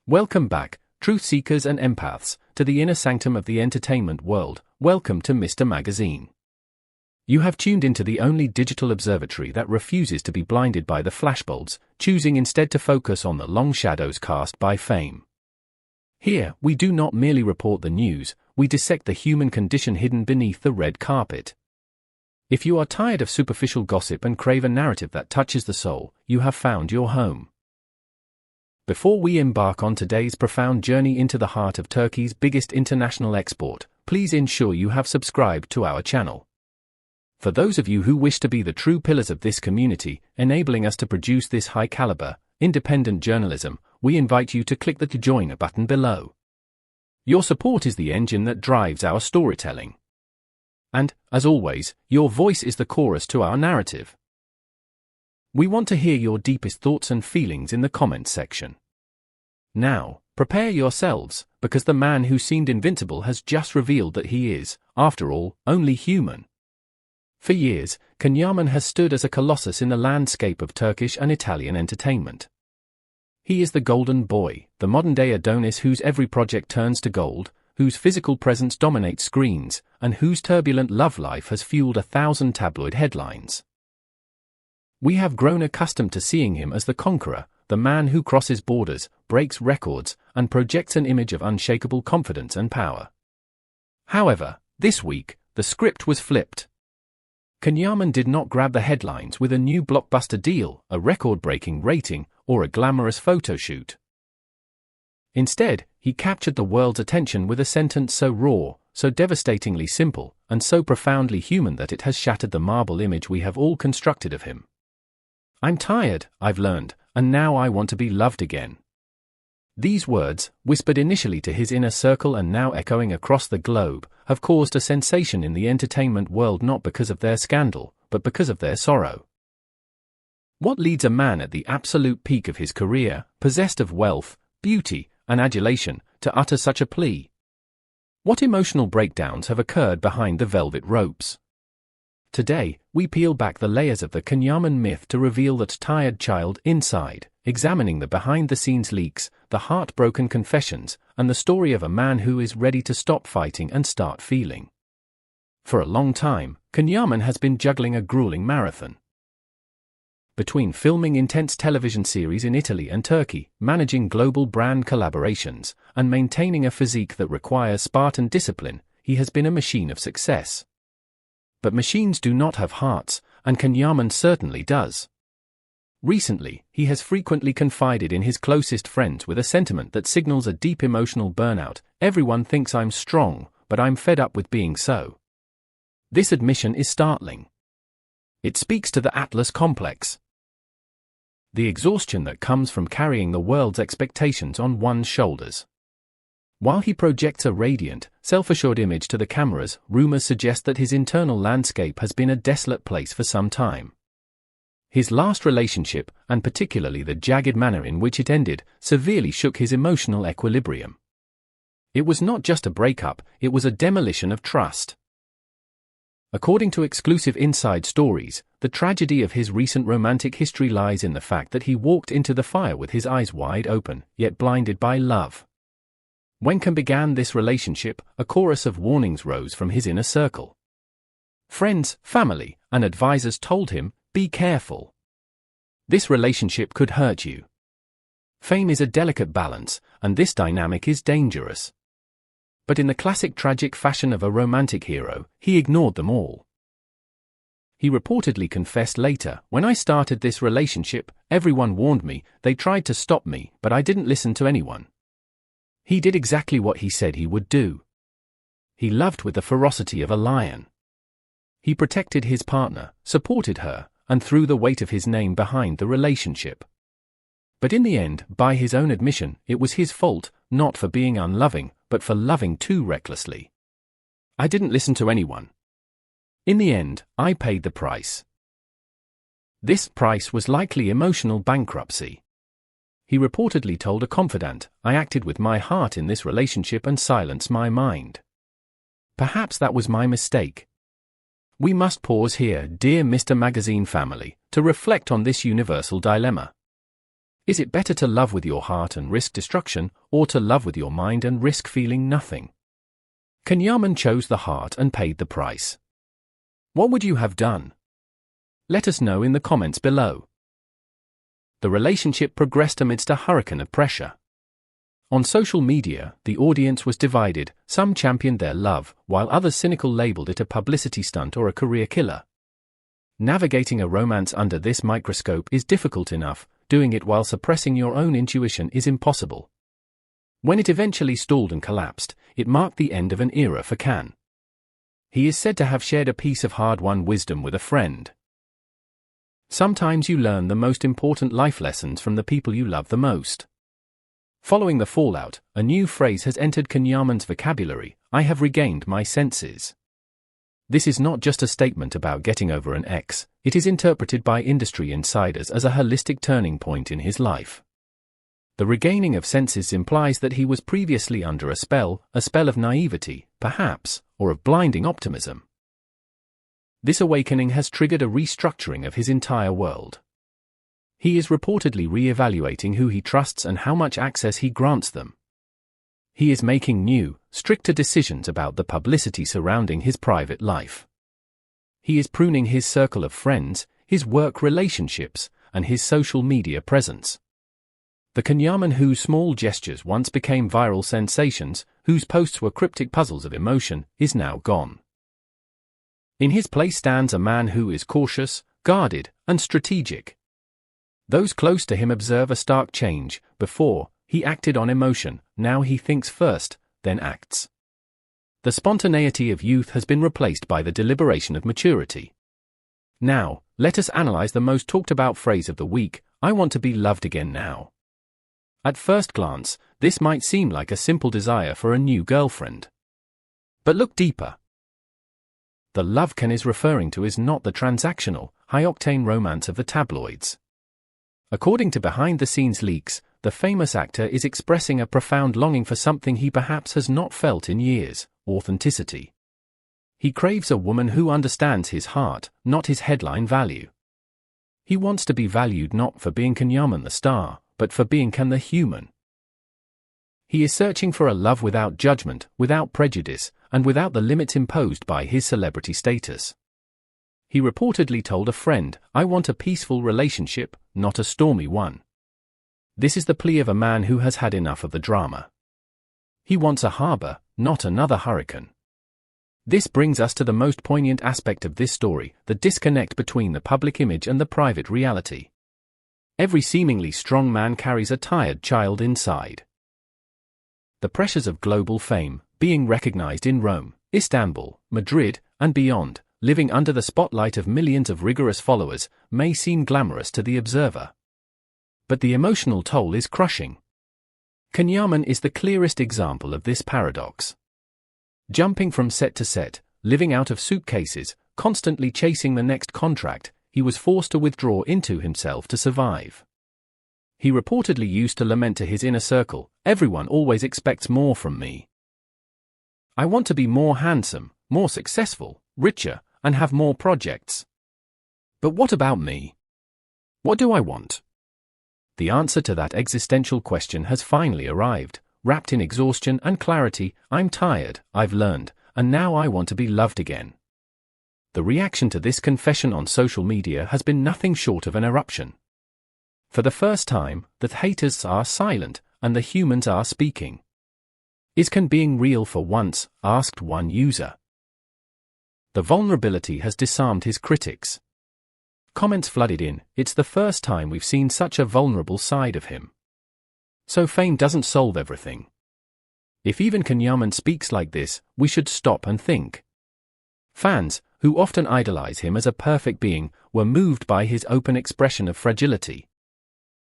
Welcome back, truth seekers and empaths, to the inner sanctum of the entertainment world. Welcome to Mr. Magazine. You have tuned into the only digital observatory that refuses to be blinded by the flashbulbs, choosing instead to focus on the long shadows cast by fame. Here, we do not merely report the news, we dissect the human condition hidden beneath the red carpet. If you are tired of superficial gossip and crave a narrative that touches the soul, you have found your home. Before we embark on today's profound journey into the heart of Turkey's biggest international export, please ensure you have subscribed to our channel. For those of you who wish to be the true pillars of this community, enabling us to produce this high-caliber, independent journalism, we invite you to click the Join button below. Your support is the engine that drives our storytelling. And, as always, your voice is the chorus to our narrative. We want to hear your deepest thoughts and feelings in the comments section. Now, prepare yourselves, because the man who seemed invincible has just revealed that he is, after all, only human. For years, Yaman has stood as a colossus in the landscape of Turkish and Italian entertainment. He is the golden boy, the modern-day Adonis whose every project turns to gold, whose physical presence dominates screens, and whose turbulent love life has fueled 1,000 tabloid headlines. We have grown accustomed to seeing him as the conqueror, the man who crosses borders, breaks records, and projects an image of unshakable confidence and power. However, this week, the script was flipped. Yaman did not grab the headlines with a new blockbuster deal, a record-breaking rating, or a glamorous photo shoot. Instead, he captured the world's attention with a sentence so raw, so devastatingly simple, and so profoundly human that it has shattered the marble image we have all constructed of him. "I'm tired, I've learned, and now I want to be loved again." These words, whispered initially to his inner circle and now echoing across the globe, have caused a sensation in the entertainment world not because of their scandal, but because of their sorrow. What leads a man at the absolute peak of his career, possessed of wealth, beauty, and adulation, to utter such a plea? What emotional breakdowns have occurred behind the velvet ropes? Today, we peel back the layers of the Yaman myth to reveal that tired child inside, examining the behind-the-scenes leaks, the heartbroken confessions, and the story of a man who is ready to stop fighting and start feeling. For a long time, Yaman has been juggling a grueling marathon. Between filming intense television series in Italy and Turkey, managing global brand collaborations, and maintaining a physique that requires Spartan discipline, he has been a machine of success. But machines do not have hearts, and Yaman certainly does. Recently, he has frequently confided in his closest friends with a sentiment that signals a deep emotional burnout. "Everyone thinks I'm strong, but I'm fed up with being so." This admission is startling. It speaks to the Atlas complex. The exhaustion that comes from carrying the world's expectations on one's shoulders. While he projects a radiant, self-assured image to the cameras, rumors suggest that his internal landscape has been a desolate place for some time. His last relationship, and particularly the jagged manner in which it ended, severely shook his emotional equilibrium. It was not just a breakup, it was a demolition of trust. According to exclusive inside stories, the tragedy of his recent romantic history lies in the fact that he walked into the fire with his eyes wide open, yet blinded by love. When began this relationship, a chorus of warnings rose from his inner circle. Friends, family, and advisors told him, "Be careful. This relationship could hurt you." Fame is a delicate balance, and this dynamic is dangerous. But in the classic tragic fashion of a romantic hero, he ignored them all. He reportedly confessed later, "When I started this relationship, everyone warned me, they tried to stop me, but I didn't listen to anyone." He did exactly what he said he would do. He loved with the ferocity of a lion. He protected his partner, supported her, and threw the weight of his name behind the relationship. But in the end, by his own admission, it was his fault, not for being unloving, but for loving too recklessly. "I didn't listen to anyone. In the end, I paid the price." This price was likely emotional bankruptcy. He reportedly told a confidant, "I acted with my heart in this relationship and silenced my mind. Perhaps that was my mistake." We must pause here, dear Mr. Magazine family, to reflect on this universal dilemma. Is it better to love with your heart and risk destruction, or to love with your mind and risk feeling nothing? Yaman chose the heart and paid the price. What would you have done? Let us know in the comments below. The relationship progressed amidst a hurricane of pressure. On social media, the audience was divided. Some championed their love, while others cynically labeled it a publicity stunt or a career killer. Navigating a romance under this microscope is difficult enough, doing it while suppressing your own intuition is impossible. When it eventually stalled and collapsed, it marked the end of an era for Can. He is said to have shared a piece of hard-won wisdom with a friend. Sometimes you learn the most important life lessons from the people you love the most. Following the fallout, a new phrase has entered Yaman's vocabulary: I have regained my senses. This is not just a statement about getting over an ex, it is interpreted by industry insiders as a holistic turning point in his life. The regaining of senses implies that he was previously under a spell of naivety, perhaps, or of blinding optimism. This awakening has triggered a restructuring of his entire world. He is reportedly re-evaluating who he trusts and how much access he grants them. He is making new, stricter decisions about the publicity surrounding his private life. He is pruning his circle of friends, his work relationships, and his social media presence. The Yaman whose small gestures once became viral sensations, whose posts were cryptic puzzles of emotion, is now gone. In his place stands a man who is cautious, guarded, and strategic. Those close to him observe a stark change. Before, he acted on emotion, now he thinks first, then acts. The spontaneity of youth has been replaced by the deliberation of maturity. Now, let us analyze the most talked about phrase of the week: I want to be loved again now. At first glance, this might seem like a simple desire for a new girlfriend. But look deeper. The love Can is referring to is not the transactional, high-octane romance of the tabloids. According to behind-the-scenes leaks, the famous actor is expressing a profound longing for something he perhaps has not felt in years: authenticity. He craves a woman who understands his heart, not his headline value. He wants to be valued not for being Yaman the star, but for being Can the human. He is searching for a love without judgment, without prejudice, and without the limits imposed by his celebrity status. He reportedly told a friend, I want a peaceful relationship, not a stormy one. This is the plea of a man who has had enough of the drama. He wants a harbor, not another hurricane. This brings us to the most poignant aspect of this story: the disconnect between the public image and the private reality. Every seemingly strong man carries a tired child inside. The pressures of global fame, being recognized in Rome, Istanbul, Madrid, and beyond, living under the spotlight of millions of rigorous followers, may seem glamorous to the observer. But the emotional toll is crushing. Yaman is the clearest example of this paradox. Jumping from set to set, living out of suitcases, constantly chasing the next contract, he was forced to withdraw into himself to survive. He reportedly used to lament to his inner circle, everyone always expects more from me. I want to be more handsome, more successful, richer, and have more projects. But what about me? What do I want? The answer to that existential question has finally arrived, wrapped in exhaustion and clarity. I'm tired, I've learned, and now I want to be loved again. The reaction to this confession on social media has been nothing short of an eruption. For the first time, the haters are silent, and the humans are speaking. Is Can being real for once? Asked one user. The vulnerability has disarmed his critics. Comments flooded in, it's the first time we've seen such a vulnerable side of him. So fame doesn't solve everything. If even Yaman speaks like this, we should stop and think. Fans, who often idolize him as a perfect being, were moved by his open expression of fragility.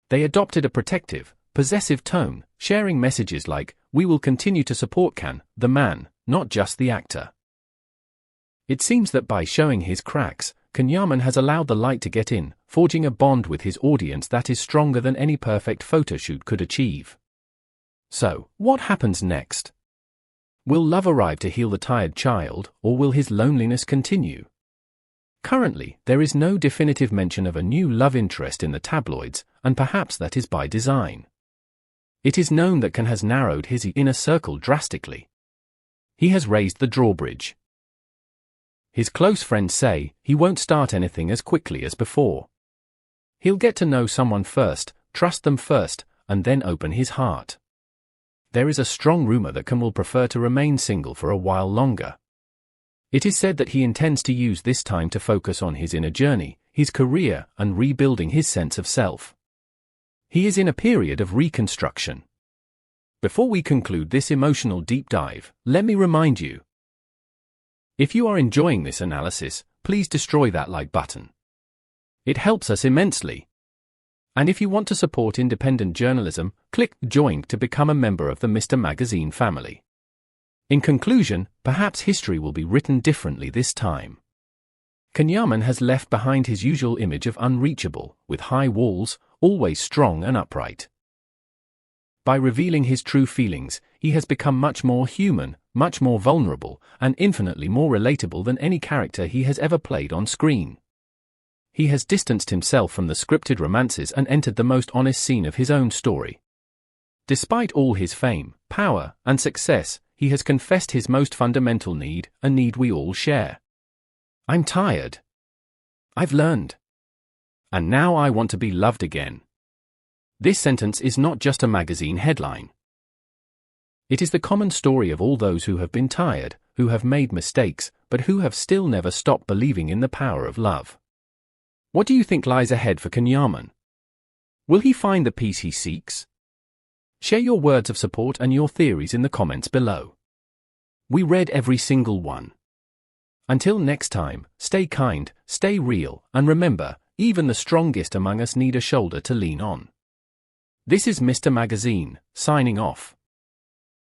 They adopted a protective, possessive tone, sharing messages like, we will continue to support Can, the man, not just the actor. It seems that by showing his cracks, Yaman has allowed the light to get in, forging a bond with his audience that is stronger than any perfect photoshoot could achieve. So, what happens next? Will love arrive to heal the tired child, or will his loneliness continue? Currently, there is no definitive mention of a new love interest in the tabloids, and perhaps that is by design. It is known that Khan has narrowed his inner circle drastically. He has raised the drawbridge. His close friends say he won't start anything as quickly as before. He'll get to know someone first, trust them first, and then open his heart. There is a strong rumor that Khan will prefer to remain single for a while longer. It is said that he intends to use this time to focus on his inner journey, his career, and rebuilding his sense of self. He is in a period of reconstruction. Before we conclude this emotional deep dive, let me remind you. If you are enjoying this analysis, please destroy that like button. It helps us immensely. And if you want to support independent journalism, click Join to become a member of the Mr. Magazine family. In conclusion, perhaps history will be written differently this time. Yaman has left behind his usual image of unreachable, with high walls, always strong and upright. By revealing his true feelings, he has become much more human, much more vulnerable, and infinitely more relatable than any character he has ever played on screen. He has distanced himself from the scripted romances and entered the most honest scene of his own story. Despite all his fame, power, and success, he has confessed his most fundamental need, a need we all share. I'm tired. I've learned. And now I want to be loved again. This sentence is not just a magazine headline. It is the common story of all those who have been tired, who have made mistakes, but who have still never stopped believing in the power of love. What do you think lies ahead for Yaman? Will he find the peace he seeks? Share your words of support and your theories in the comments below. We read every single one. Until next time, stay kind, stay real, and remember, even the strongest among us need a shoulder to lean on. This is Mr. Magazine, signing off.